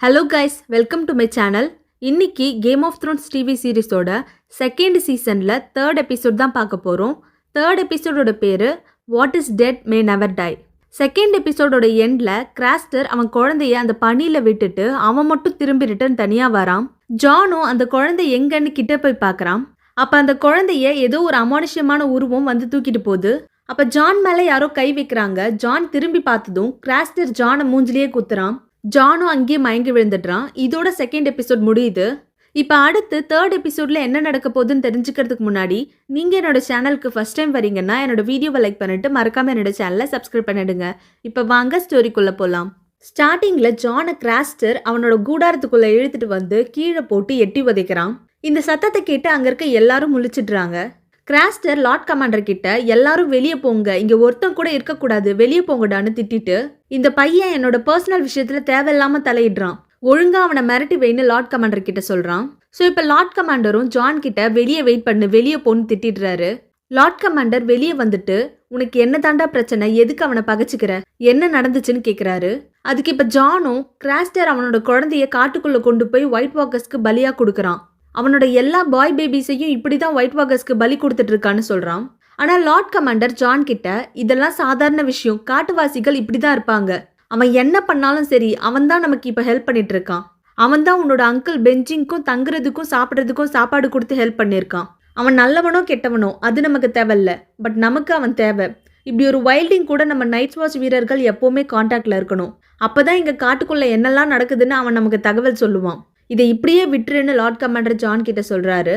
Hello guys, welcome to my channel. இன்னைக்கு Game of Thrones TV சீரிஸோட second சீசனில் third episode தான் பார்க்க போகிறோம். தேர்ட் எபிசோடோட பேர் what is dead may never die. Second எபிசோடோட எண்டில் கிராஸ்டர் அவன் குழந்தைய அந்த பனியில் விட்டுட்டு அவன் மட்டும் திரும்பி ரிட்டர்ன் தனியாக வரான். ஜானும் அந்த குழந்தை எங்கன்னு கிட்ட போய் பார்க்குறான். அப்போ அந்த குழந்தைய ஏதோ ஒரு அமானுஷ்யமான உருவம் வந்து தூக்கிட்டு போகுது. அப்போ ஜான் மேலே யாரோ கை வைக்கிறாங்க. ஜான் திரும்பி பார்த்ததும் கிராஸ்டர் ஜானை மூஞ்சிலேயே குத்துறான். ஜானும் அங்கேயே மயங்கி விழுந்துடுறான். இதோட செகண்ட் எபிசோட் முடியுது. இப்போ அடுத்து தேர்ட் எபிசோடில் என்ன நடக்க போகுதுன்னு தெரிஞ்சுக்கிறதுக்கு முன்னாடி நீங்கள் என்னோட சேனலுக்கு ஃபஸ்ட் டைம் வரீங்கன்னா என்னோட வீடியோவை லைக் பண்ணிட்டு மறக்காமல் என்னோட சேனலை சப்ஸ்கிரைப் பண்ணிடுங்க. இப்போ வாங்க ஸ்டோரிக்குள்ளே போகலாம். ஸ்டார்டிங்கில் ஜானை கிராஸ்டர் அவனோட கூடாரத்துக்குள்ளே இழுத்துட்டு வந்து கீழே போட்டு எட்டி உதைக்கிறான். இந்த சத்தத்தை கேட்டு அங்கே இருக்க எல்லாரும் முழிச்சிடுறாங்க. கிராஸ்டர் லார்ட் கமாண்டர் கிட்ட எல்லாரும் வெளியே போங்க, இங்க ஒருத்தன் கூட இருக்கக்கூடாது, வெளியே போங்கடான்னு திட்டிட்டு இந்த பையன் என்னோட பர்சனல் விஷயத்துல தேவையில்லாம தலையிடுறான், ஒழுங்கா அவனை மிரட்டி வைன்னு லார்ட் கமாண்டர் கிட்ட சொல்றான். ஸோ இப்போ லார்ட் கமாண்டரும் ஜான் கிட்ட வெளியே வெயிட் பண்ணு, வெளியே போன்னு திட்டிடுறாரு. லார்ட் கமாண்டர் வெளியே வந்துட்டு உனக்கு என்ன தாண்டா பிரச்சனை, எதுக்கு அவனை பகைச்சிக்கிற, என்ன நடந்துச்சுன்னு கேட்குறாரு. அதுக்கு இப்போ ஜானும் கிராஸ்டர் அவனோட குழந்தைய காட்டுக்குள்ள கொண்டு போய் ஒயிட் வாக்கர்ஸ்க்கு பலியா கொடுக்குறான். அவனோட எல்லா பாய் பேபிஸையும் இப்படி தான் ஒயிட் வாக்கர்ஸ்க்கு பலி கொடுத்துட்டு இருக்கான்னு சொல்கிறான். ஆனால் லார்ட் கமாண்டர் ஜான் கிட்ட இதெல்லாம் சாதாரண விஷயம், காட்டுவாசிகள் இப்படி தான் இருப்பாங்க, அவன் என்ன பண்ணாலும் சரி அவன் தான் நமக்கு இப்போ ஹெல்ப் பண்ணிட்டு இருக்கான், அவன் தான் உன்னோட அங்கிள் பெஞ்சிங்க்கும் தங்குறதுக்கும் சாப்பிட்றதுக்கும் சாப்பாடு கொடுத்து ஹெல்ப் பண்ணியிருக்கான், அவன் நல்லவனோ கெட்டவனோ அது நமக்கு தேவையில்ல, பட் நமக்கு அவன் தேவை. இப்படி ஒரு வைல்டிங் கூட நம்ம நைட் வாட்ச் வீரர்கள் எப்போவுமே கான்டாக்டில் இருக்கணும், அப்போ தான் இங்கே காட்டுக்குள்ளே என்னெல்லாம் நடக்குதுன்னு அவன் நமக்கு தகவல் சொல்லுவான், இதை இப்படியே விட்டுருன்னு லார்ட் கமாண்டர் ஜான் கிட்ட சொல்றாரு.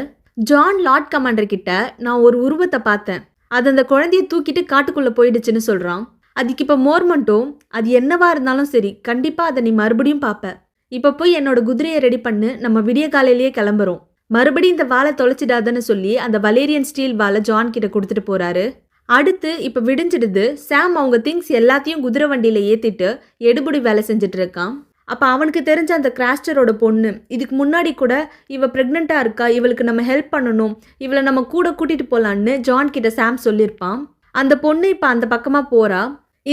ஜான் லார்ட் கமாண்டர் கிட்ட நான் ஒரு உருவத்தை பார்த்தேன், அது அந்த குழந்தைய தூக்கிட்டு காட்டுக்குள்ள போயிடுச்சுன்னு சொல்றான். அதுக்கு இப்போ மோர்மன்ட்டும் அது என்னவா இருந்தாலும் சரி கண்டிப்பா அதை நீ மறுபடியும் பார்ப்ப, இப்போ போய் என்னோட குதிரையை ரெடி பண்ணு, நம்ம விடிய காலையிலேயே கிளம்புறோம், மறுபடியும் இந்த வாழை தொலைச்சிடாதன்னு சொல்லி அந்த வலேரியன் ஸ்டீல் வாழை ஜான் கிட்ட கொடுத்துட்டு போறாரு. அடுத்து இப்போ விடிஞ்சிடுது. சாம் அவங்க திங்ஸ் எல்லாத்தையும் குதிரை வண்டியில ஏத்திட்டு எடுபடி வேலை செஞ்சுட்டு இருக்கான். அப்போ அவனுக்கு தெரிஞ்ச அந்த கிராஸ்டரோட பொண்ணு இதுக்கு முன்னாடி கூட இவ ப்ரெக்னெண்ட்டாக இருக்கா, இவளுக்கு நம்ம ஹெல்ப் பண்ணணும், இவளை நம்ம கூட கூட்டிகிட்டு போகலான்னு ஜான் கிட்ட சாம் சொல்லியிருப்பான். அந்த பொண்ணு இப்போ அந்த பக்கமாக போகிறா.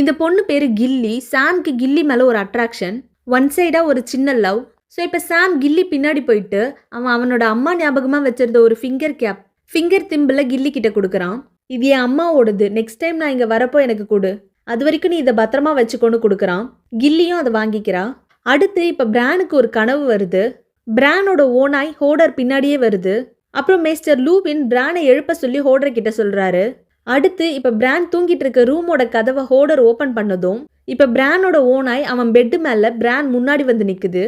இந்த பொண்ணு பேர் கில்லி. சாம்க்கு கில்லி மேலே ஒரு அட்ராக்ஷன், ஒன் சைடாக ஒரு சின்ன லவ். ஸோ இப்போ சாம் கில்லி பின்னாடி போயிட்டு அவனோட அம்மா ஞாபகமாக வச்சிருந்த ஒரு ஃபிங்கர் திம்பில் கில்லி கிட்ட கொடுக்குறான். இது என் அம்மாவோடது, நெக்ஸ்ட் டைம் நான் இங்கே வரப்போ எனக்கு கொடு, அது வரைக்கும் நீ இதை பத்திரமா வச்சுக்கொண்டு கொடுக்குறான். கில்லியும் அதை வாங்கிக்கிறான். அடுத்து இப்போ பிரானுக்கு ஒரு கனவு வருது. பிரானோட ஓனாய் ஹோடர் பின்னாடியே வருது. அப்புறம் மிஸ்டர் லூவின் பிரானை எழுப்ப சொல்லி ஹோடர் கிட்ட சொல்றாரு. அடுத்து இப்போ பிரான் தூங்கிட்டு இருக்க ரூமோட கதவை ஹோடர் ஓப்பன் பண்ணதும் இப்போ பிரானோட ஓனாய் அவன் பெட்டு மேல பிரான் முன்னாடி வந்து நிக்குது.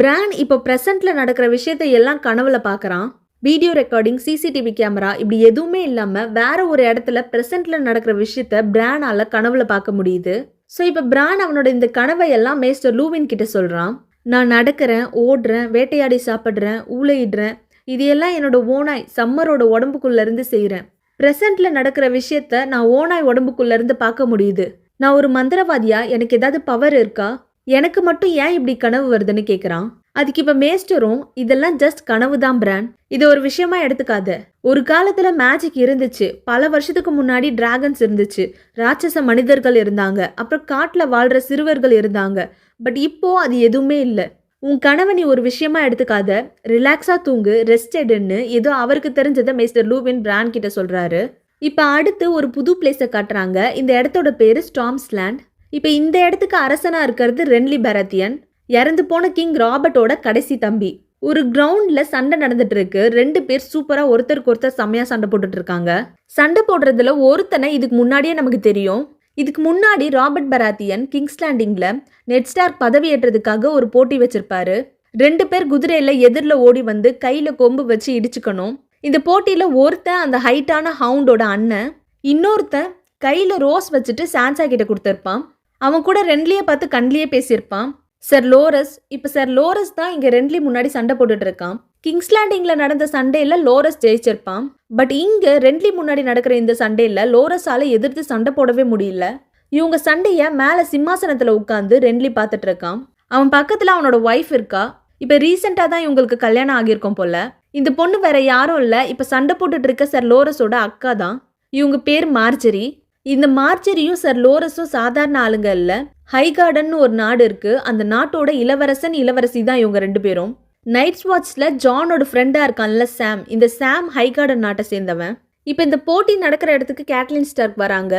பிரான் இப்போ ப்ரெசன்ட்ல நடக்கிற விஷயத்தை எல்லாம் கனவுல பார்க்கறான். வீடியோ ரெக்கார்டிங், சிசிடிவி கேமரா இப்படி எதுவுமே இல்லாம வேற ஒரு இடத்துல ப்ரெசன்ட்ல நடக்கிற விஷயத்த பிரானால கனவுல பார்க்க முடியுது. ஸோ இப்போ பிரான் அவனோட இந்த கனவை எல்லாம் மிஸ்டர் லூவின் கிட்ட சொல்கிறான். நான் நடக்கிறேன், ஓடுறேன், வேட்டையாடி சாப்பிட்றேன், ஊழையிடுறேன், இதையெல்லாம் என்னோட ஓனாய் சம்மரோட உடம்புக்குள்ளேருந்து செய்கிறேன். ப்ரெசண்ட்டில் நடக்கிற விஷயத்த நான் ஓனாய் உடம்புக்குள்ளேருந்து பார்க்க முடியுது. நான் ஒரு மந்திரவாதியா, எனக்கு ஏதாவது பவர் இருக்கா, எனக்கு மட்டும் ஏன் இப்படி கனவு வருதுன்னு கேட்குறான். அதுக்கு இப்போ மேஸ்டரும் இதெல்லாம் ஜஸ்ட் கனவு தான் பிரான், இதை ஒரு விஷயமா எடுத்துக்காத, ஒரு காலத்துல மேஜிக் இருந்துச்சு, பல வருஷத்துக்கு முன்னாடி டிராகன்ஸ் இருந்துச்சு, ராட்சச மனிதர்கள் இருந்தாங்க, அப்புறம் காட்டுல வாழ்ற சிறுவர்கள் இருந்தாங்க, பட் இப்போ அது எதுவுமே இல்லை. உன் கனவை நீ ஒரு விஷயமா எடுத்துக்காத, ரிலாக்ஸா தூங்கு, ரெஸ்ட் எடுன்னு ஏதோ அவருக்கு தெரிஞ்சதை மிஸ்டர் லூவின் பிரான் கிட்ட சொல்றாரு. இப்போ அடுத்து ஒரு புது பிளேஸை காட்டுறாங்க. இந்த இடத்தோட பேரு ஸ்டார்ம்ஸ் லேண்ட். இப்போ இந்த இடத்துக்கு அரசனா இருக்கிறது ரென்லி பராத்தியன், இறந்து போன கிங் ராபர்ட்டோட கடைசி தம்பி. ஒரு கிரவுண்ட்ல சண்டை நடந்துட்டு இருக்கு. ரெண்டு பேர் சூப்பரா ஒருத்தருக்கு ஒருத்தர் செம்மையா சண்டை போட்டுட்டு இருக்காங்க. சண்டை போடுறதுல ஒருத்தனை இதுக்கு முன்னாடியே நமக்கு தெரியும். இதுக்கு முன்னாடி ராபர்ட் பராத்தியன் கிங்ஸ் லேண்டிங்ல நெட் ஸ்டார்க் பதவி ஏற்றதுக்காக ஒரு போட்டி வச்சிருப்பாரு. ரெண்டு பேர் குதிரையில எதிரில் ஓடி வந்து கையில கொம்பு வச்சு இடிச்சுக்கணும். இந்த போட்டியில ஒருத்தன் அந்த ஹைட்டான ஹவுண்டோட அண்ணன், இன்னொருத்தன் கையில ரோஸ் வச்சுட்டு சான்சா கிட்ட கொடுத்துருப்பான். அவன் கூட ரென்லியை பார்த்து கண்ணிலேயே பேசியிருப்பான். சர் லோரஸ். இப்போ சர் லோரஸ் தான் இங்கே ரென்லி முன்னாடி சண்டை போட்டுட்டு இருக்கான். கிங்ஸ் லேண்டிங்கில் நடந்த சண்டையில் லோரஸ் ஜெயிச்சிருப்பான். பட் இங்கே ரென்லி முன்னாடி நடக்கிற இந்த சண்டையில் லோரஸால் எதிர்த்து சண்டை போடவே முடியல. இவங்க சண்டையை மேலே சிம்மாசனத்தில் உட்காந்து ரென்லி பார்த்துட்டு இருக்கான். அவன் பக்கத்தில் அவனோட ஒய்ஃப் இருக்கா. இப்போ ரீசெண்டாக தான் இவங்களுக்கு கல்யாணம் ஆகியிருக்கும் போல. இந்த பொண்ணு வேற யாரும் இல்லை, இப்போ சண்டை போட்டுட்டு இருக்க சர் லோரஸோட அக்கா தான். இவங்க பேர் மார்ஜரி. இந்த மார்ஜரியும் சர் லோரஸும் சாதாரண ஆளுங்க இல்லை, ஹைகார்டன் ஒரு நாடு இருக்கு. அந்த நாட்டோட இளவரசன் இளவரசி தான் இவங்க 2 பேரும். நைட்ஸ் வாட்ச்ல ஜானோட ஃப்ரெண்டா இருக்கான்ல சாம். இந்த சாம் ஹைகார்டன் நாட்டை சேர்ந்தவன். இப்போ இந்த போட்டி நடக்கிற இடத்துக்கு கேட்லின் ஸ்டார்க் வராங்க.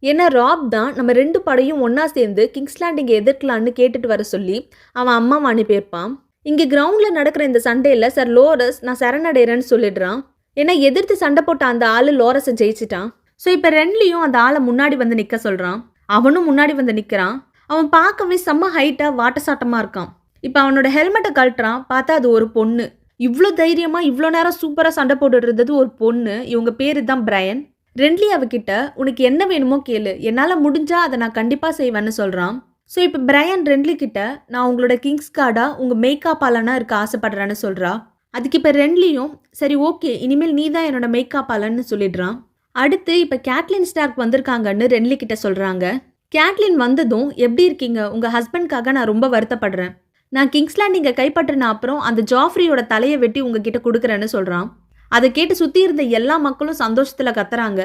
ஏன்னா ராப் தான் நம்ம 2 படையும் ஒன்னா சேர்ந்து கிங்ஸ் லேண்டிங்கை எதிர்க்கலான்னு கேட்டுட்டு வர சொல்லி அவன் அம்மாவை அனுப்பியிருப்பான். இங்கே கிரவுண்ட்ல நடக்கிற இந்த சண்டையில் சார் லோரஸ் நான் சரணடைறேன்னு சொல்லிடுறான். ஏன்னா எதிர்த்து சண்டை போட்ட அந்த ஆள் லோரஸை ஜெயிச்சிட்டான். ஸோ இப்போ ரென்லியும் அந்த ஆளை முன்னாடி வந்து நிற்க சொல்கிறான். அவனும் முன்னாடி வந்து நிற்கிறான். அவன் பார்க்கவே செம்ம ஹைட்டாக வாட்டசாட்டமாக இருக்கான். இப்போ அவனோட ஹெல்மெட்டை கழட்டுறான். பார்த்தா அது ஒரு பொண்ணு. இவ்வளோ தைரியமாக இவ்வளோ நேரம் சூப்பராக சண்டை போட்டுட்டு இருந்தது ஒரு பொண்ணு. இவங்க பேர் தான் பிரையன். ரென்லி அவகிட்ட உனக்கு என்ன வேணுமோ கேளு, என்னால் முடிஞ்சா அதை நான் கண்டிப்பாக செய்வேன்னு சொல்கிறான். ஸோ இப்போ பிரையன் ரென்லி கிட்ட நான் உங்களோட கிங்ஸ் கார்டாக உங்கள் மேக்காப்பாலனா இருக்க ஆசைப்படுறேன்னு சொல்கிறா. அதுக்கு இப்போ ரென்லியும் சரி ஓகே இனிமேல் நீ தான் என்னோட மேக்காப்பாலன்னு சொல்லிடுறான். அடுத்து இப்போ கேட்லின் ஸ்டார்க் வந்திருக்காங்கன்னு ரென்லி கிட்ட சொல்கிறாங்க. கேட்லின் வந்ததும் எப்படி இருக்கீங்க, உங்கள் ஹஸ்பண்ட்காக நான் ரொம்ப வருத்தப்படுறேன். நான் கிங்ஸ் லேண்டிங்கை கைப்பற்றின அப்புறம் அந்த ஜாஃப்ரியோட தலையை வெட்டி உங்ககிட்ட கொடுக்குறேன்னு சொல்கிறான். அதை கேட்டு சுற்றி இருந்த எல்லா மக்களும் சந்தோஷத்தில் கத்துறாங்க.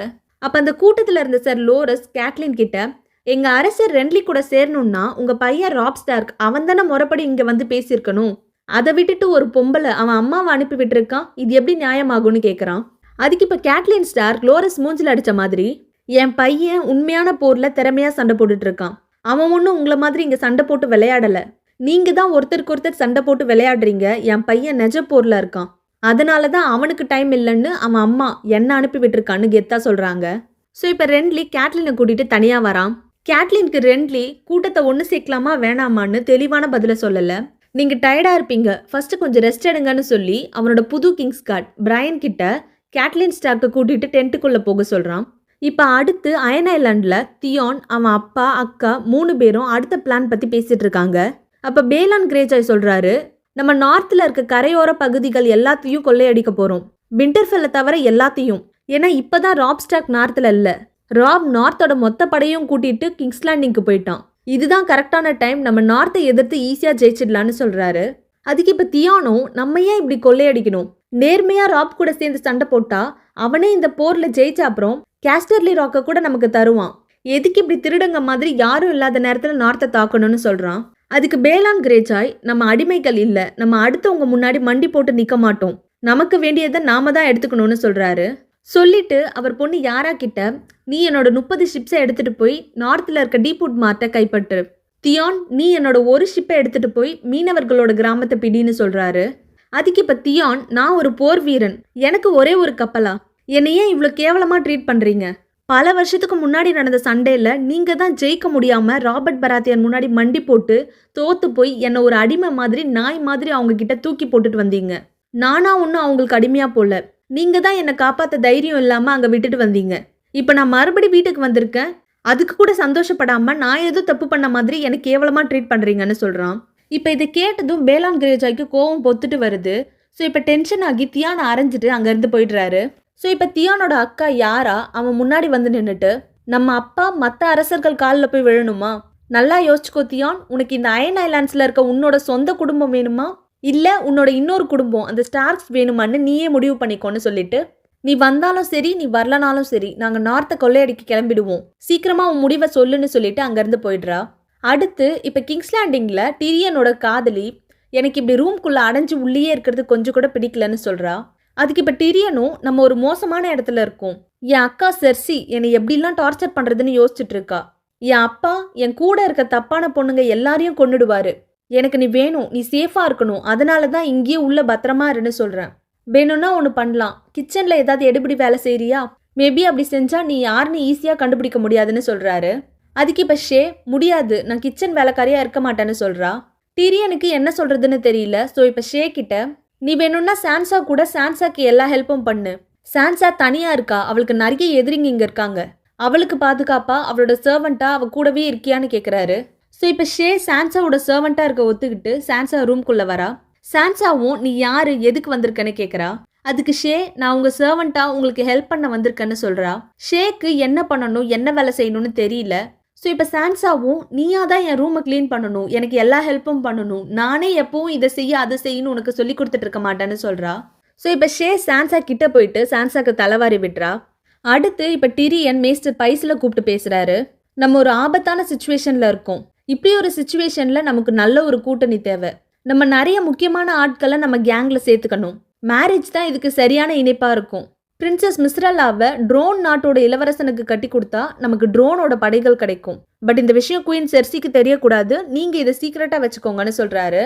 அப்போ அந்த கூட்டத்தில் இருந்த சார் லோரஸ் கேட்லின் கிட்ட எங்கள் அரசர் ரென்லி கூட சேரணும்னா உங்கள் பையன் ராப் ஸ்டார்க் அவன் தானே முறைப்படி இங்கே வந்து பேசியிருக்கணும். அதை விட்டுட்டு ஒரு பொம்பளை அவன் அம்மாவை அனுப்பி விட்டுருக்கான், இது எப்படி நியாயமாகும்னு கேட்குறான். அதுக்கு இப்போ கேட்லின் ஸ்டார்க் லோரஸ் மூஞ்சில் அடித்த மாதிரி என் பையன் உண்மையான போரில் திறமையாக சண்டை போட்டுட்டு இருக்கான். அவன் ஒன்றும் உங்களை மாதிரி இங்கே சண்டை போட்டு விளையாடலை. நீங்கள் தான் ஒருத்தருக்கு ஒருத்தர் சண்டை போட்டு விளையாடுறீங்க. என் பையன் நெஜ போரில் இருக்கான். அதனால தான் அவனுக்கு டைம் இல்லைன்னு அவன் அம்மா என்ன அனுப்பி விட்டுருக்கான்னு கெத்தா சொல்கிறாங்க. ஸோ இப்போ ரென்லி கேட்லினை கூட்டிகிட்டு தனியாக வரான். கேட்லினுக்கு ரென்லி கூட்டத்தை ஒன்று சேர்க்கலாமா வேணாமான்னு தெளிவான பதிலை சொல்லலை. நீங்கள் டயர்டாக இருப்பீங்க, ஃபஸ்ட்டு கொஞ்சம் ரெஸ்ட் எடுங்கன்னு சொல்லி அவனோட புது கிங்ஸ் கார்ட் பிரையன் கிட்ட கேட்லின் ஸ்டார்க்கை கூட்டிகிட்டு டென்ட்டுக்குள்ளே போக சொல்கிறான். இப்போ அடுத்து அயன் ஐலாண்டில் தியான் அவன் அப்பா அக்கா 3 பேரும் அடுத்த பிளான் பற்றி பேசிகிட்டு இருக்காங்க. அப்போ பேலான் கிரேஜாய் சொல்கிறாரு, நம்ம நார்த்தில் இருக்க கரையோர பகுதிகள் எல்லாத்தையும் கொள்ளையடிக்க போகிறோம். விண்டர்ஃபெல்லை தவிர எல்லாத்தையும். ஏன்னா இப்போ தான் ராப் ஸ்டார்க் நார்த்தில் இல்லை. ராப் நார்த்தோட மொத்த படையும் கூட்டிகிட்டு கிங்ஸ் லேண்டிங்க்கு போயிட்டான். இதுதான் கரெக்டான டைம், நம்ம நார்த்தை எதிர்த்து ஈஸியாக ஜெயிச்சிடலான்னு சொல்கிறாரு. அதுக்கு இப்போ தியானும் நம்ம ஏன் இப்படி கொள்ளையடிக்கணும், நேர்மையாக ராப் கூட சேர்ந்து சண்டை போட்டால் அவனே இந்த போரில் ஜெயிச்ச அப்புறம் கேஸ்டர்லி ராக்கை கூட நமக்கு தருவான். எதுக்கு இப்படி திருடங்க மாதிரி யாரும் இல்லாத நேரத்தில் நார்த்தை தாக்கணும்னு சொல்கிறான். அதுக்கு பேலான் கிரேஜாய் நம்ம அடிமைகள் இல்லை, நம்ம அடுத்தவங்க முன்னாடி மண்டி போட்டு நிற்க மாட்டோம், நமக்கு வேண்டியதை நாம தான் எடுத்துக்கணும்னு சொல்கிறாரு. சொல்லிட்டு அவர் பொண்ணு யாரா கிட்ட நீ என்னோட 30 ஷிப்ஸை எடுத்துகிட்டு போய் நார்த்தில் இருக்க டீப்வுட் மார்ட்டை கைப்பற்று. தியான் நீ என்னோட ஒரு ஷிப்பை எடுத்துகிட்டு போய் மீனவர்களோட கிராமத்தை பிடின்னு சொல்கிறாரு. அதுக்கு இப்போ தியான் நான் ஒரு போர் வீரன், எனக்கு ஒரே ஒரு கப்பலா, என்னை ஏன் இவ்வளோ கேவலமாக ட்ரீட் பண்ணுறீங்க? பல வருஷத்துக்கு முன்னாடி நடந்த சண்டையில் நீங்கள் தான் ஜெயிக்க முடியாமல் ராபர்ட் பராத்தியான் முன்னாடி மண்டி போட்டு தோற்று போய் என்னை ஒரு அடிமை மாதிரி நாய் மாதிரி அவங்க கிட்ட தூக்கி போட்டுட்டு வந்தீங்க. நானா ஒன்றும் அவங்களுக்கு அடிமையாக போல, நீங்கள் தான் என்னை காப்பாற்ற தைரியம் இல்லாமல் அங்கே விட்டுட்டு வந்தீங்க. இப்போ நான் மறுபடி வீட்டுக்கு வந்திருக்கேன், அதுக்கு கூட சந்தோஷப்படாமல் நான் ஏதோ தப்பு பண்ண மாதிரி எனக்கு கேவலமாக ட்ரீட் பண்ணுறீங்கன்னு சொல்கிறான். இப்போ இதை கேட்டதும் பேலான் கிரேஜாய்க்கு கோவம் பொத்துட்டு வருது. ஸோ இப்போ டென்ஷன் ஆகி தியானை அரைஞ்சிட்டு அங்கேருந்து போயிடுறாரு. ஸோ இப்போ தியானோட அக்கா யாரா அவன் முன்னாடி வந்து நின்றுட்டு நம்ம அப்பா மற்ற அரசர்கள் காலில் போய் விழணுமா? நல்லா யோசிச்சுக்கோ தியான், உனக்கு இந்த அயன் ஐலாண்ட்ஸில் இருக்க உன்னோட சொந்த குடும்பம் வேணுமா இல்லை உன்னோட இன்னொரு குடும்பம் அந்த ஸ்டார்க்ஸ் வேணுமான்னு நீயே முடிவு பண்ணிக்கோன்னு சொல்லிட்டு நீ வந்தாலும் சரி நீ வரலனாலும் சரி நாங்கள் நார்த்தை கொள்ளையடிக்க கிளம்பிடுவோம், சீக்கிரமாக உன் முடிவை சொல்லுன்னு சொல்லிட்டு அங்கேருந்து போயிடுறா. அடுத்து இப்போ கிங்ஸ் லேண்டிங்கில் டிரியனோட காதலி எனக்கு இப்படி ரூம்குள்ளே அடைஞ்சு உள்ளே இருக்கிறது கொஞ்சம் கூட பிடிக்கலன்னு சொல்கிறா. அதுக்கு இப்போ டிரியனும் நம்ம ஒரு மோசமான இடத்துல இருக்கோம், என் அக்கா செர்சி என்னை எப்படிலாம் டார்ச்சர் பண்ணுறதுன்னு யோசிச்சுட்டு இருக்கா. என் அப்பா என் கூட இருக்க தப்பான பொண்ணுங்க எல்லாரையும் கொன்னுடுவாரு, எனக்கு நீ வேணும், நீ சேஃபாக இருக்கணும், அதனால தான் இங்கேயே உள்ள பத்திரமா இருன்னு சொல்கிறேன். வேணும்னா ஒன்று பண்ணலாம், கிச்சனில் ஏதாவது எடுபடி வேலை செய்கிறியா? மேபி அப்படி செஞ்சால் நீ யாருன்னு ஈஸியாக கண்டுபிடிக்க முடியாதுன்னு சொல்கிறாரு. அதுக்கு இப்போ ஷே முடியாது, நான் கிச்சன் வேலைக்காரியாக இருக்க மாட்டேன்னு சொல்கிறா. டிரியனுக்கு என்ன சொல்கிறதுன்னு தெரியல. ஸோ இப்போ ஷே கிட்ட நீ வேணும்னா சான்சா கூட சான்சாக்கு எல்லா ஹெல்ப்பும் பண்ணு, சான்சா தனியாக இருக்கா, அவளுக்கு நிறைய எதிரிங்க இங்கே இருக்காங்க, அவளுக்கு பாதுகாப்பா அவளோட சர்வெண்ட்டா அவள் கூடவே இருக்கியான்னு கேட்குறாரு. ஸோ இப்போ ஷே சான்சாவோட சர்வெண்ட்டாக இருக்க ஒத்துக்கிட்டு சான்சா ரூம்குள்ளே வரா. சான்சாவும் நீ யார் எதுக்கு வந்திருக்கன்னு கேட்குறா. அதுக்கு ஷே நான் உங்கள் சர்வெண்ட்டாக உங்களுக்கு ஹெல்ப் பண்ண வந்திருக்கேன்னு சொல்கிறா. ஷேக்கு என்ன பண்ணணும் என்ன வேலை செய்யணும்னு தெரியல. ஸோ இப்போ சான்சாவும் நீயா தான் என் ரூமை க்ளீன் பண்ணணும், எனக்கு எல்லா ஹெல்ப்பும் பண்ணணும், நானே எப்பவும் இதை செய்ய அதை செய்யணும் உனக்கு சொல்லி கொடுத்துட்டு இருக்க மாட்டேன்னு சொல்கிறா. ஸோ இப்போ ஷே சான்சா கிட்ட போயிட்டு சான்சாக்கு தலைவாரி விட்டுறா. அடுத்து இப்போ டிரியன் மேஸ்டர் பைஸில் கூப்பிட்டு பேசுகிறாரு. நம்ம ஒரு ஆபத்தான சுச்சுவேஷனில் இருக்கோம், இப்படி ஒரு சுச்சுவேஷன்ல நமக்கு நல்ல ஒரு கூட்டணி தேவை. நம்ம நிறைய முக்கியமான ஆட்களை நம்ம கேங்ல சேர்த்துக்கணும். மேரேஜ் தான் இதுக்கு சரியான இணைப்பா இருக்கும். பிரின்சஸ் மிஸ்ரலாவை ட்ரோன் நாட்டோட இளவரசனுக்கு கட்டி கொடுத்தா நமக்கு ட்ரோனோட படைகள் கிடைக்கும். பட் இந்த விஷயம் குயின் செர்சிக்கு தெரியக்கூடாது, நீங்க இதை சீக்கிரட்டா வச்சுக்கோங்கன்னு சொல்றாரு.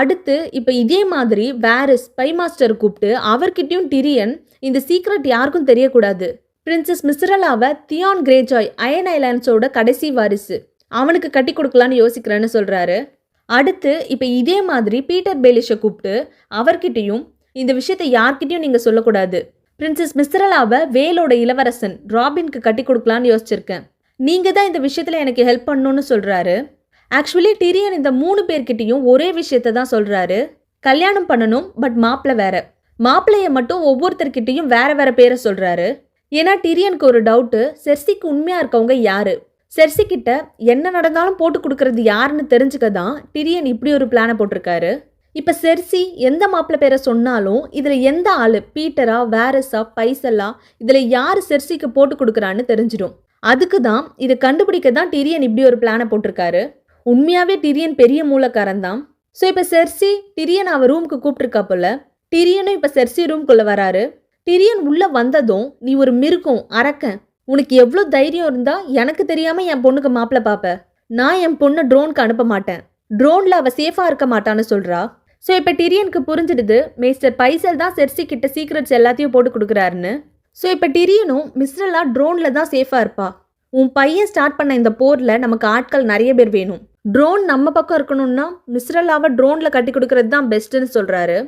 அடுத்து இப்ப இதே மாதிரி வாரிஸ் ஸ்பை மாஸ்டர் கூப்பிட்டு அவர்கிட்டயும் டிரியன் இந்த சீக்ரெட் யாருக்கும் தெரியக்கூடாது. பிரின்சஸ் மிஸ்ரலாவை தியான் கிரேஜாய் அயன் ஐலாண்ட்ஸோட கடைசி வாரிசு, அவனுக்கு கட்டி கொடுக்கலான்னு யோசிக்கிறேன்னு சொல்றாரு. அடுத்து இப்ப இதே மாதிரி பீட்டர் பேலிஷை கூப்பிட்டு அவர்கிட்டயும் இந்த விஷயத்தை யார்கிட்டயும் நீங்க சொல்லக்கூடாது, பிரின்சஸ் மிஸ்ரலாவை வேலோட இளவரசன் ராபின்க்கு கட்டி கொடுக்கலான்னு யோசிச்சிருக்கேன், நீங்க தான் இந்த விஷயத்துல எனக்கு ஹெல்ப் பண்ணணும்னு சொல்றாரு. ஆக்சுவலி டிரியன் இந்த 3 பேர்கிட்டையும் ஒரே விஷயத்த தான் சொல்றாரு, கல்யாணம் பண்ணணும், பட் மாப்பிள்ளை வேற. மாப்பிள்ளைய மட்டும் ஒவ்வொருத்தர்கிட்டையும் வேற வேற பேரை சொல்றாரு. ஏன்னா டிரியனுக்கு ஒரு டவுட்டு, செர்சிக்கு உண்மையா இருக்கவங்க யாரு, செர்சி கிட்ட என்ன நடந்தாலும் போட்டு கொடுக்கறது யாருன்னு தெரிஞ்சுக்க தான் டிரியன் இப்படி ஒரு பிளானை போட்டிருக்காரு. இப்போ செர்சி எந்த மாப்பிள்ளை பேரை சொன்னாலும் இதில் எந்த ஆள் பீட்டரா வாரிஸா பைசலா இதில் யார் செர்சிக்கு போட்டு கொடுக்குறான்னு தெரிஞ்சிடும். அதுக்கு தான் இதை கண்டுபிடிக்க தான் டிரியன் இப்படி ஒரு பிளானை போட்டிருக்காரு. உண்மையாகவே டிரியன் பெரிய மூலக்காரன் தான். ஸோ இப்போ செர்சி டிரியன் அவள் ரூமுக்கு கூப்பிட்டுருக்கா போல. டிரியனும் இப்போ செர்சி ரூம்குள்ளே வராரு. டிரியன் உள்ளே வந்ததும், நீ ஒரு மிருகம் அரக்கன், உனக்கு எவ்வளோ தைரியம் இருந்தா எனக்கு தெரியாமல் என் பொண்ணுக்கு மாப்பிள்ளை பார்ப்ப, நான் என் பொண்ணை ட்ரோனுக்கு அனுப்ப மாட்டேன், ட்ரோனில் அவள் சேஃபாக இருக்க மாட்டான்னு சொல்கிறா. ஸோ இப்போ டிரியனுக்கு புரிஞ்சிடுது மிஸ்டர் பைசல் தான் செர்சி கிட்ட சீக்ரெட்ஸ் எல்லாத்தையும் போட்டு கொடுக்குறாருன்னு. ஸோ இப்போ டிரியனும் மிஸ்ரலா ட்ரோனில் தான் சேஃபாக இருப்பா, உன் பையன் ஸ்டார்ட் பண்ண இந்த போரில் நமக்கு ஆட்கள் நிறைய பேர் வேணும், ட்ரோன் நம்ம பக்கம் இருக்கணும்னா மிஸ்ரலாவை ட்ரோனில் கட்டி கொடுக்கறது தான் பெஸ்ட்டுன்னு சொல்கிறாரு.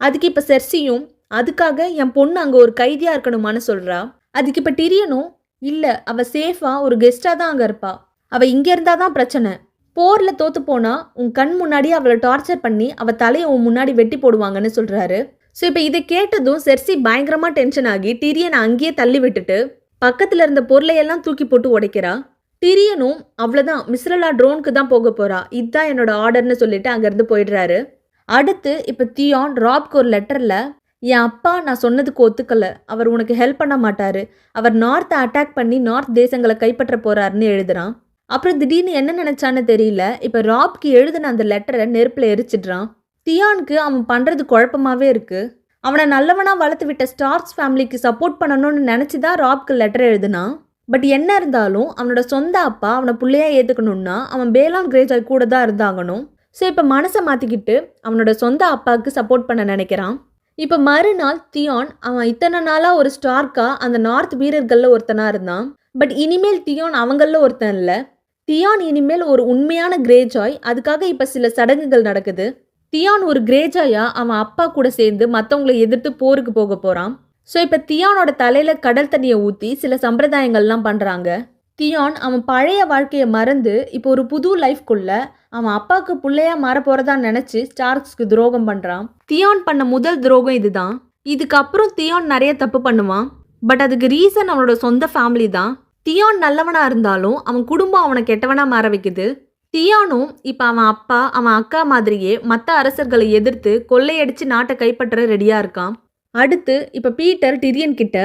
அதுக்கு இப்போ செர்சியும் அதுக்காக என் பொண்ணு அங்கே ஒரு கைதியாக இருக்கணுமான்னு சொல்கிறா. அதுக்கு இப்போ டிரியனும் இல்லை, அவள் சேஃபாக ஒரு கெஸ்ட்டாக தான் அங்கே இருப்பா, அவள் இங்கே இருந்தால் தான் பிரச்சனை, போரில் தோற்று போனால் உன் கண் முன்னாடி அவளை டார்ச்சர் பண்ணி அவள் தலையை உன் முன்னாடி வெட்டி போடுவாங்கன்னு சொல்கிறாரு. ஸோ இப்போ இதை கேட்டதும் செர்சி பயங்கரமாக டென்ஷன் ஆகி டிரியனை அங்கேயே தள்ளி விட்டுட்டு பக்கத்தில் இருந்த பொருளையெல்லாம் தூக்கி போட்டு உடைக்கிறா. டிரியனும் அவ்வளோதான், மிஸ்ரலா ட்ரோனுக்கு தான் போக போகிறா, இதுதான் என்னோட ஆர்டர்னு சொல்லிட்டு அங்கேருந்து போயிடுறாரு. அடுத்து இப்போ தியான் ராப்க்கு ஒரு லெட்டரில், என் அப்பா நான் சொன்னதுக்கு ஒத்துக்கலை, அவர் உனக்கு ஹெல்ப் பண்ண மாட்டார், அவர் நார்த்தை அட்டாக் பண்ணி நார்த் தேசங்களை கைப்பற்ற போகிறாருன்னு எழுதுறான். அப்புறம் திடீர்னு என்ன நினச்சான்னு தெரியல, இப்போ ராப்க்கு எழுதின அந்த லெட்டரை நெருப்பில் எரிச்சிடுறான். தியானுக்கு அவன் பண்ணுறது குழப்பமாகவே இருக்குது. அவனை நல்லவனாக வளர்த்து விட்ட ஸ்டார்க்ஸ் ஃபேமிலிக்கு சப்போர்ட் பண்ணணும்னு நினச்சி தான் ராப்க்கு லெட்டர் எழுதுனான். பட் என்ன இருந்தாலும் அவனோட சொந்த அப்பா அவனை பிள்ளையா ஏற்றுக்கணும்னா அவன் பேலான் கிரேஜாய் கூட தான் இருந்தாகணும். ஸோ இப்போ மனசை மாற்றிக்கிட்டு அவனோட சொந்த அப்பாவுக்கு சப்போர்ட் பண்ண நினைக்கிறான். இப்போ மறுநாள் தியான் அவன் இத்தனை நாளாக ஒரு ஸ்டார்க்கா அந்த நார்த் வீரர்களில் ஒருத்தனாக இருந்தான். பட் இனிமேல் தியான் அவங்களில் ஒருத்தன் இல்லை. தியான் இனிமேல் ஒரு உண்மையான கிரேஜாய். அதுக்காக இப்போ சில சடங்குகள் நடக்குது. தியான் ஒரு கிரேஜாயா அவன் அப்பா கூட சேர்ந்து மற்றவங்களை எதிர்த்து போருக்கு போக போகிறான். ஸோ இப்போ தியானோட தலையில் கடல் தண்ணியை ஊற்றி சில சம்பிரதாயங்கள்லாம் பண்ணுறாங்க. தியான் அவன் பழைய வாழ்க்கையை மறந்து இப்போ ஒரு புது லைஃப்குள்ள அவன் அப்பாவுக்கு பிள்ளையா மாற போகிறதா நினச்சி ஸ்டார்க்ஸ்க்கு துரோகம் பண்ணுறான். தியான் பண்ண முதல் துரோகம் இதுதான். இதுக்கப்புறம் தியான் நிறைய தப்பு பண்ணுவான். பட் அதுக்கு ரீசன் அவனோட சொந்த ஃபேமிலி தான். தியான் நல்லவனாக இருந்தாலும் அவன் குடும்பம் அவனை கெட்டவனாக மாற வைக்குது. தியானும் இப்போ அவன் அப்பா அவன் அக்கா மாதிரியே மற்ற அரசர்களை எதிர்த்து கொள்ளையடிச்சு நாட்டை கைப்பற்ற ரெடியாக இருக்கான். அடுத்து இப்போ பீட்டர் டிரியன் கிட்ட,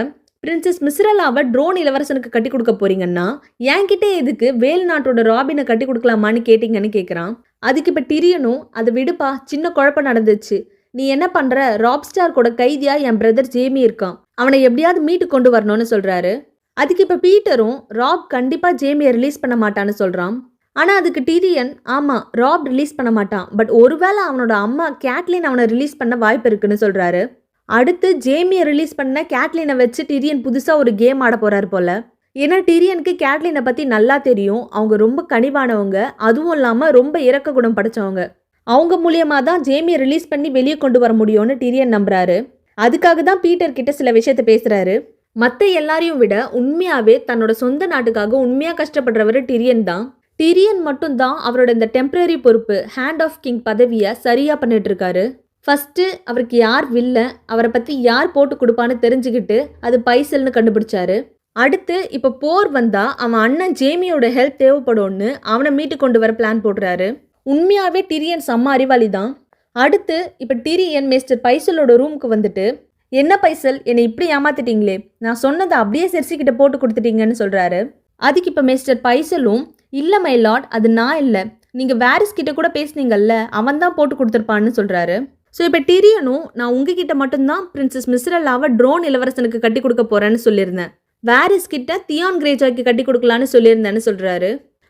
பிரின்சஸ் மிஸ்ரலாவை ட்ரோன் இளவரசனுக்கு கட்டி கொடுக்க போறீங்கன்னா என்கிட்ட எதுக்கு வேல் நாட்டோட ராபினை கட்டி கொடுக்கலாமான்னு கேட்டிங்கன்னு கேட்குறான். அதுக்கு இப்போ டிரியனும், அதை விடுப்பா, சின்ன குழப்பம் நடந்துச்சு, நீ என்ன பண்ணுற, ராப்ஸ்டார் கூட கைதியா என் பிரதர் ஜேமி இருக்கான், அவனை எப்படியாவது மீட்டு கொண்டு வரணும்னு சொல்கிறாரு. அதுக்கு இப்போ பீட்டரும் ராப் கண்டிப்பாக ஜேமியை ரிலீஸ் பண்ண மாட்டான்னு சொல்கிறான். ஆனால் அதுக்கு டிரியன், ஆமாம் ராப் ரிலீஸ் பண்ண மாட்டான், பட் ஒருவேளை அவனோட அம்மா கேட்லின் அவனை ரிலீஸ் பண்ண வாய்ப்பு இருக்குன்னு சொல்கிறாரு. அடுத்து ஜேமியை ரிலீஸ் பண்ண கேட்லினை வச்சு டிரியன் புதுசாக ஒரு கேம் ஆட போகிறாரு போல். ஏன்னா டிரியனுக்கு கேட்லினை பற்றி நல்லா தெரியும். அவங்க ரொம்ப கனிவானவங்க, அதுவும் இல்லாமல் ரொம்ப இரக்க குணம் படைச்சவங்க. அவங்க மூலியமாக தான் ஜேமியை ரிலீஸ் பண்ணி வெளியே கொண்டு வர முடியும்னு டிரியன் நம்புறாரு. அதுக்காக தான் பீட்டர் கிட்ட சில விஷயத்த பேசுகிறாரு. மற்ற எல்லாரையும் விட உண்மையாகவே தன்னோட சொந்த நாட்டுக்காக உண்மையாக கஷ்டப்படுறவர் டிரியன் தான். டிரியன் மட்டும்தான் அவரோட இந்த டெம்பரரி பொறுப்பு ஹேண்ட் ஆஃப் கிங் பதவியை சரியாக பண்ணிட்டு இருக்காரு. ஃபஸ்ட்டு அவருக்கு யார் வில்லன், அவரை பற்றி யார் போட்டு கொடுப்பான்னு தெரிஞ்சுக்கிட்டு அது பைசல்னு கண்டுபிடிச்சாரு. அடுத்து இப்போ போர் வந்தால் அவன் அண்ணன் ஜேமியோட ஹெல்ப் தேவைப்படும்னு அவனை மீட்டு கொண்டு வர பிளான் போடுறாரு. உண்மையாகவே டிரியன் செம்ம அறிவாளி தான். அடுத்து இப்போ டிரியன் மிஸ்டர் பைசலோட ரூமுக்கு வந்துட்டு, என்ன பைசல், என்னை இப்படி ஏமாத்திட்டீங்களே, நான் சொன்னதை அப்படியே செர்சிக்கிட்ட போட்டு கொடுத்துட்டீங்கன்னு சொல்கிறாரு. அதுக்கு இப்போ மிஸ்டர் பைசலும், இல்லை மை லார்ட், அது நான் இல்லை, நீங்கள் வாரிஸ் கிட்ட கூட பேசுனீங்கல்ல, அவன் தான் போட்டு கொடுத்துருப்பான்னு சொல்கிறாரு. ஸோ இப்போ டிரியனும் நான் உங்ககிட்ட மட்டும்தான் பிரின்சஸ் மிஸ்ரல்லாவை ட்ரோன் இளவரசனுக்கு கட்டி கொடுக்க போகிறேன்னு சொல்லியிருந்தேன், வாரிஸ் கிட்ட தியான் கிரேஜாய்க்கு கட்டி கொடுக்கலான்னு சொல்லியிருந்தேன்னு சொல்கிறாரு.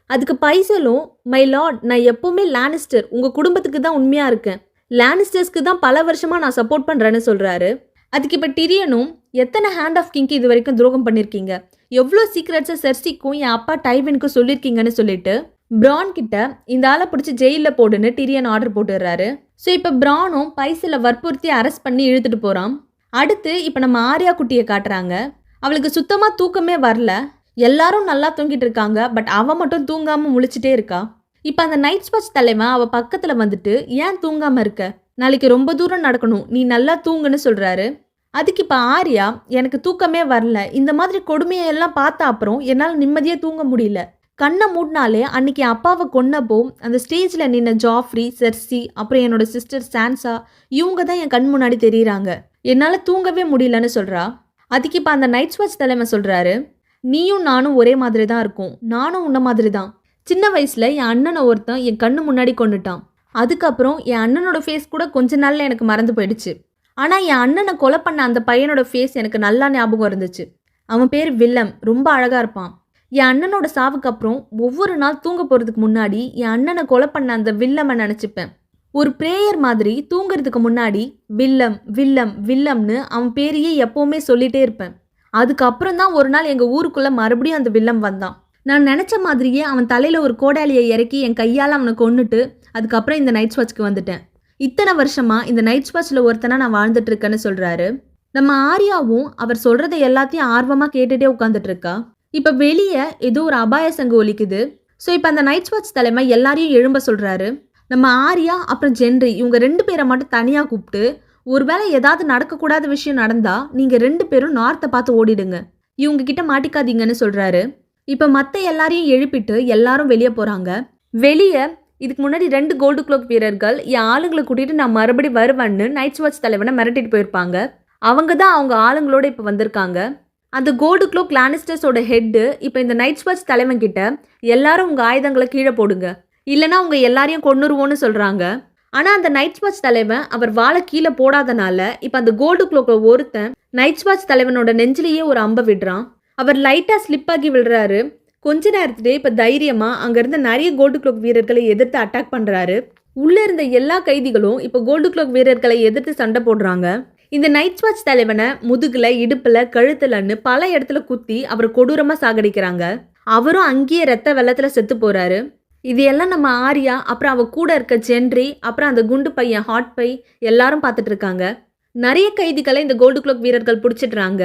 அதுக்கு பைசலும், மை லார்ட், நான் எப்போவுமே லானிஸ்டர் உங்கள் குடும்பத்துக்கு தான் உண்மையாக இருக்கேன், லானிஸ்டர்ஸ்க்கு தான் பல வருஷமாக நான் சப்போர்ட் பண்ணுறேன்னு சொல்கிறாரு. அதுக்கு இப்போ டிரியனும், எத்தனை ஹேண்ட் ஆஃப் கிங்க்கு இது வரைக்கும் துரோகம் பண்ணியிருக்கீங்க, எவ்வளோ சீக்ரெட்ஸை செர்சிக்கும் என் அப்பா டைவினுக்கும் சொல்லியிருக்கீங்கன்னு சொல்லிட்டு பிரான் கிட்ட இந்த ஆளை பிடிச்சி ஜெயிலில் போடுன்னு டிரியன் ஆர்டர் போட்டுடுறாரு. ஸோ இப்போ பிரானும் பைசில் வற்புறுத்தி அரெஸ்ட் பண்ணி இழுத்துட்டு போகிறான். அடுத்து இப்போ நம்ம ஆர்யா குட்டியை காட்டுறாங்க. அவளுக்கு சுத்தமாக தூக்கமே வரல, எல்லாரும் நல்லா தூங்கிட்டு இருக்காங்க, பட் அவள் மட்டும் தூங்காமல் முழிச்சிட்டே இருக்கா. இப்போ அந்த நைட் வாட்ச் தலைவன் அவள் பக்கத்தில் வந்துட்டு, ஏன் தூங்காமல் இருக்க, நாளைக்கு ரொம்ப தூரம் நடக்கணும், நீ நல்லா தூங்குன்னு சொல்கிறாரு. அதுக்கு இப்போ ஆர்யா, எனக்கு தூக்கமே வரல, இந்த மாதிரி கொடுமையெல்லாம் பார்த்த அப்புறம் என்னால் நிம்மதியாக தூங்க முடியல, கண்ணை மூடினாலே அன்னைக்கு அப்பாவை கொன்னப்போ அந்த ஸ்டேஜில் நின்ன ஜாஃப்ரி, செர்சி, அப்புறம் என்னோட சிஸ்டர் சான்சா, இவங்க தான் என் கண் முன்னாடி தெரியுறாங்க, என்னால் தூங்கவே முடியலன்னு சொல்கிறா. அதுக்கு இப்போ அந்த நைட் வாட்ச் தலைமை சொல்கிறாரு, நீயும் நானும் ஒரே மாதிரி தான் இருக்கும், நானும் உன்ன மாதிரி தான், சின்ன வயசில் என் அண்ணனை ஒருத்தன் என் கண்ணு முன்னாடி கொண்டுட்டான், அதுக்கப்புறம் என் அண்ணனோட ஃபேஸ் கூட கொஞ்ச நாளில் எனக்கு மறந்து போயிடுச்சு, ஆனால் என் அண்ணனை கொலை பண்ண அந்த பையனோட ஃபேஸ் எனக்கு நல்லா ஞாபகம் இருந்துச்சு, அவன் பேர் வில்லம், ரொம்ப அழகாக இருப்பான், என் அண்ணனோட சாவுக்கு அப்புறம் ஒவ்வொரு நாள் தூங்க போகிறதுக்கு முன்னாடி என் அண்ணனை கொலை பண்ண அந்த வில்லமை நினச்சிப்பேன், ஒரு ப்ரேயர் மாதிரி தூங்குறதுக்கு முன்னாடி வில்லம் வில்லம் வில்லம்னு அவன் பேரையே எப்போவுமே சொல்லிகிட்டே இருப்பேன். அதுக்கப்புறம் தான் ஒரு நாள் எங்கள் ஊருக்குள்ளே மறுபடியும் அந்த வில்லம் வந்தான், நான் நினச்ச மாதிரியே அவன் தலையில் ஒரு கோடாலியை இறக்கி என் கையால் அவனை கொன்னுட்டு அதுக்கப்புறம் இந்த நைட் வாட்ச்க்கு வந்துட்டேன், இத்தனை வருஷமாக இந்த நைட் வாட்ச்சில் ஒருத்தனா நான் வாழ்ந்துட்டு இருக்கேன்னு சொல்கிறாரு. நம்ம ஆர்யாவும் அவர் சொல்கிறத எல்லாத்தையும் ஆர்வமாக கேட்டுகிட்டே உட்காந்துட்டு இருக்கா. இப்போ வெளியே ஏதோ ஒரு அபாய சங்கு ஒலிக்குது. ஸோ இப்போ அந்த நைட் வாட்ச் தலைமை எல்லாரையும் எழும்ப சொல்கிறாரு. நம்ம ஆர்யா அப்புறம் ஜென்ரி இவங்க 2 பேரை மட்டும் தனியாக கூப்பிட்டு, ஒருவேளை ஏதாவது நடக்கக்கூடாத விஷயம் நடந்தால் நீங்கள் 2 பேரும் நார்த்தை பார்த்து ஓடிடுங்க, இவங்க கிட்ட மாட்டிக்காதீங்கன்னு சொல்கிறாரு. இப்போ மற்ற எல்லாரையும் எழுப்பிட்டு எல்லாரும் வெளியே போகிறாங்க. வெளியே இதுக்கு முன்னாடி 2 கோல்டு க்ளோக் வீரர்கள் என் ஆளுங்களை கூட்டிகிட்டு நான் மறுபடி வருவேன்னு நைட் வாட்ச் தலைவனை மிரட்டிட்டு போயிருப்பாங்க, அவங்க தான் அவங்க ஆளுங்களோட இப்போ வந்திருக்காங்க. அந்த கோல்டு க்ளோக் லானிஸ்டர்ஸோட ஹெட்டு இப்போ இந்த நைட் வாட்ச் தலைவன் கிட்ட, எல்லாரும் உங்கள் ஆயுதங்களை கீழே போடுங்க, இல்லைனா உங்கள் எல்லாரையும் கொன்னுருவோன்னு சொல்கிறாங்க. ஆனால் அந்த நைட் வாட்ச் தலைவன் அவர் வாழை கீழே போடாதனால இப்போ அந்த கோல்டு க்ளோக்கில் ஒருத்தன் நைட் வாட்ச் தலைவனோட நெஞ்சிலேயே ஒரு அம்பை விடுறான். அவர் லைட்டாக ஸ்லிப் ஆகி விடுறாரு. கொஞ்ச நேரத்திலே இப்போ தைரியமாக அங்கேருந்து நிறைய கோல்டு க்ளோக் வீரர்களை எதிர்த்து அட்டாக் பண்ணுறாரு. உள்ளே இருந்த எல்லா கைதிகளும் இப்போ கோல்டு க்ளோக் வீரர்களை எதிர்த்து சண்டை போடுறாங்க. இந்த நைட் வாட்ச் தலைவனை முதுகில், இடுப்பில், கழுத்துலன்னு பல இடத்துல குத்தி அவரை கொடூரமாக சாகடிக்கிறாங்க. அவரும் அங்கேயே ரத்த வெள்ளத்தில் செத்து போகிறாரு. இது எல்லாம் நம்ம ஆர்யா அப்புறம் அவ கூட இருக்க ஜென்ரி அப்புறம் அந்த குண்டு பையன் ஹாட் பை எல்லாரும் பார்த்துட்டு இருக்காங்க. நிறைய கைதிகளை இந்த கோல்டு க்ளோக் வீரர்கள் பிடிச்சிடுறாங்க.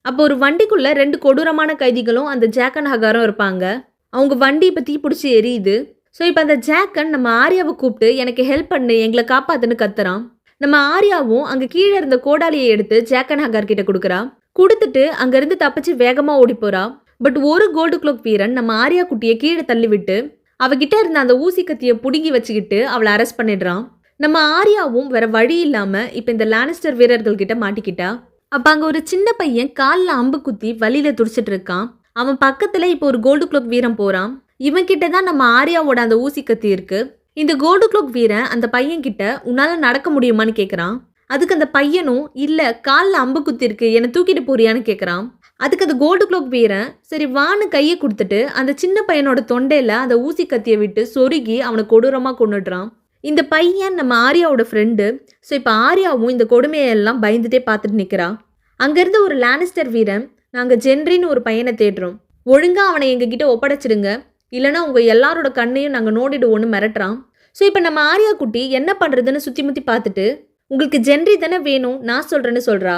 அப்போ ஒரு வண்டிக்குள்ளே 2 கொடூரமான கைதிகளும் அந்த ஜாக்கன் ஹகாரும் இருப்பாங்க. அவங்க வண்டி இப்போ தீப்பிடிச்சி எரியுது. ஸோ இப்போ அந்த ஜாக்கன் நம்ம ஆர்யாவை கூப்பிட்டு எனக்கு ஹெல்ப் பண்ணு, எங்களை காப்பாத்துன்னு கத்துறான். நம்ம ஆர்யாவும் அங்கே கீழே இருந்த கோடாலியை எடுத்து ஜாக்கன் ஹகார் கிட்ட கொடுக்குறா. கொடுத்துட்டு அங்கேருந்து தப்பிச்சு வேகமாக ஓடி போறா. பட் ஒரு கோல்டு க்ளோக் வீரன் நம்ம ஆர்யா குட்டியை கீழே தள்ளி விட்டு அவகிட்ட இருந்த அந்த ஊசி கத்தியை பிடுங்கி வச்சுக்கிட்டு அவளை அரெஸ்ட் பண்ணிடுறான். நம்ம ஆர்யாவும் வேற வழி இல்லாமல் இப்போ இந்த லானிஸ்டர் வீரர்கள் கிட்ட மாட்டிக்கிட்டா. அப்போ அங்கே ஒரு சின்ன பையன் காலில் அம்பு குத்தி வழியில் துடிச்சிட்டு இருக்கான். அவன் பக்கத்தில் இப்போ ஒரு கோல்டு க்ளோக் வீரன் போகிறான். இவன் கிட்ட தான் நம்ம ஆர்யாவோட அந்த ஊசி கத்தி இருக்கு. இந்த கோல்டு க்ளோக் வீரன் அந்த பையன் கிட்ட உன்னால் நடக்க முடியுமான்னு கேட்குறான். அதுக்கு அந்த பையனும், இல்லை காலில் அம்பு குத்தி இருக்கு, என்னை தூக்கிட்டு போறியான்னு கேட்குறான். அதுக்கு அந்த கோல்டு க்ளோக் வீரன் சரி வான்னு கையை கொடுத்துட்டு அந்த சின்ன பையனோட தொண்டையில் அந்த ஊசி கத்தியை விட்டு சொருகி அவனை கொடூரமாக கொண்டுடுறான். இந்த பையன் நம்ம ஆர்யாவோட ஃப்ரெண்டு. ஸோ இப்போ ஆர்யாவும் இந்த கொடுமையெல்லாம் பயந்துட்டே பார்த்துட்டு நிற்கிறான். அங்கேருந்து ஒரு லானிஸ்டர் வீரன், நாங்கள் ஜென்ரின்னு ஒரு பையனை தேடுறோம், ஒழுங்காக அவனை எங்ககிட்ட ஒப்படைச்சிடுங்க, இல்லைனா உங்கள் எல்லாரோட கண்ணையும் நாங்கள் நோண்டிடுவோன்னு மிரட்டுறான். ஸோ இப்போ நம்ம ஆர்யா குட்டி என்ன பண்ணுறதுன்னு சுற்றி முற்றி பார்த்துட்டு, உங்களுக்கு ஜென்ரி தானே வேணும், நான் சொல்கிறேன்னு சொல்கிறா.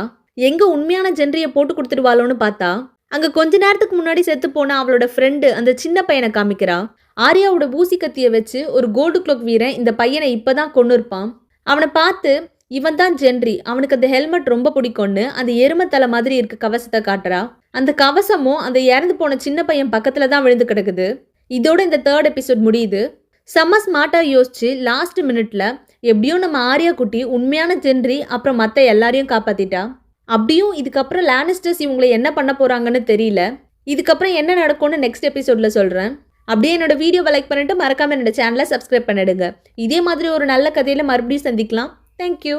எங்கே உண்மையான ஜென்ரியை போட்டு கொடுத்துடுவாளோன்னு பார்த்தா அங்கே கொஞ்ச நேரத்துக்கு முன்னாடி செத்து போன அவளோட ஃப்ரெண்டு அந்த சின்ன பையனை காமிக்கிறா. ஆர்யாவோட ஊசி கத்தியை வச்சு ஒரு கோல்டு க்ளோக் வீரன் இந்த பையனை இப்போ தான் கொண்டு இருப்பான். அவனை பார்த்து இவன் தான் ஜென்ரி, அவனுக்கு அந்த ஹெல்மெட் ரொம்ப பிடிக்கும்னு அந்த எருமத்தலை மாதிரி இருக்க கவசத்தை காட்டுறா. அந்த கவசமும் அந்த இறந்து போன சின்ன பையன் பக்கத்தில் தான் விழுந்து கிடக்குது. இதோட இந்த 3rd எபிசோட் முடியுது. செம்ம ஸ்மார்ட்டாக யோசிச்சு லாஸ்ட் மினிட்ல எப்படியும் நம்ம ஆர்யா குட்டி உண்மையான ஜென்ரி அப்புறம் மற்ற எல்லாரையும் காப்பாற்றிட்டா. அப்படியும் இதுக்கப்புறம் லானிஸ்டர்ஸ் இவங்களை என்ன பண்ண போகிறாங்கன்னு தெரியல. இதுக்கப்புறம் என்ன நடக்கும்னு நெக்ஸ்ட் எபிசோடில் சொல்கிறேன். அப்படியே என்னோட வீடியோவை லைக் பண்ணிட்டு மறக்காமல் என்னோட சேனலை சப்ஸ்கிரைப் பண்ணிடுங்க. இதே மாதிரி ஒரு நல்ல கதையில் மறுபடியும் சந்திக்கலாம். தேங்க்யூ.